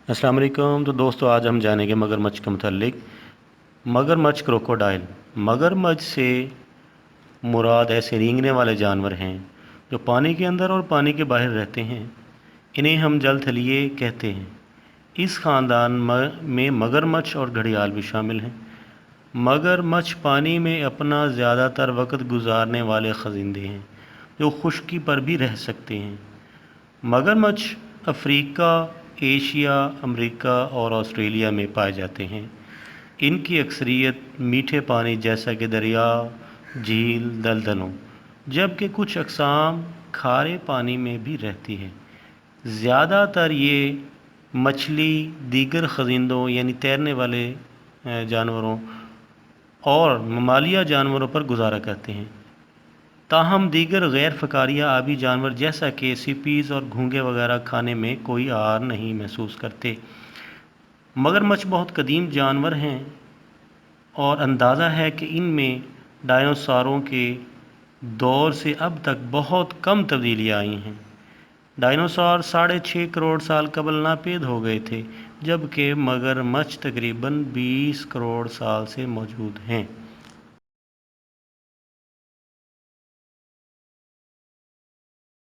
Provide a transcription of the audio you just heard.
अस्सलाम वालेकुम। तो दोस्तों आज हम जानेंगे मगरमच्छ के मुतालिक। मगरमच्छ क्रोकोडाइल। मगरमच्छ से मुराद ऐसे रेंगने वाले जानवर हैं जो पानी के अंदर और पानी के बाहर रहते हैं। इन्हें हम जलथलीय कहते हैं। इस ख़ानदान में मगरमच्छ और घड़ियाल भी शामिल हैं। मगरमच्छ पानी में अपना ज़्यादातर वक्त गुजारने वाले खजिंदे हैं जो खुश्की पर भी रह सकते हैं। मगरमच्छ अफ्रीका, एशिया, अमेरिका और ऑस्ट्रेलिया में पाए जाते हैं। इनकी अक्सरियत मीठे पानी जैसा कि दरिया, झील, दलदलों, जबकि कुछ अक़साम खारे पानी में भी रहती है। ज़्यादातर ये मछली, दीगर खजिंदों यानी तैरने वाले जानवरों और ममालिया जानवरों पर गुजारा करते हैं। ताहम दीगर गैर फ़कारिया आबी जानवर जैसा कि सीपीज़ और घोंघे वगैरह खाने में कोई आर नहीं महसूस करते। मगरमच्छ बहुत कदीम जानवर हैं और अंदाज़ा है कि इनमें डायनासोरों के दौर से अब तक बहुत कम तब्दीलियाँ आई हैं। डायनासोर 6.5 करोड़ साल कबल नापेद हो गए थे, जबकि मगरमच्छ तकरीबन 20 करोड़ साल से मौजूद हैं।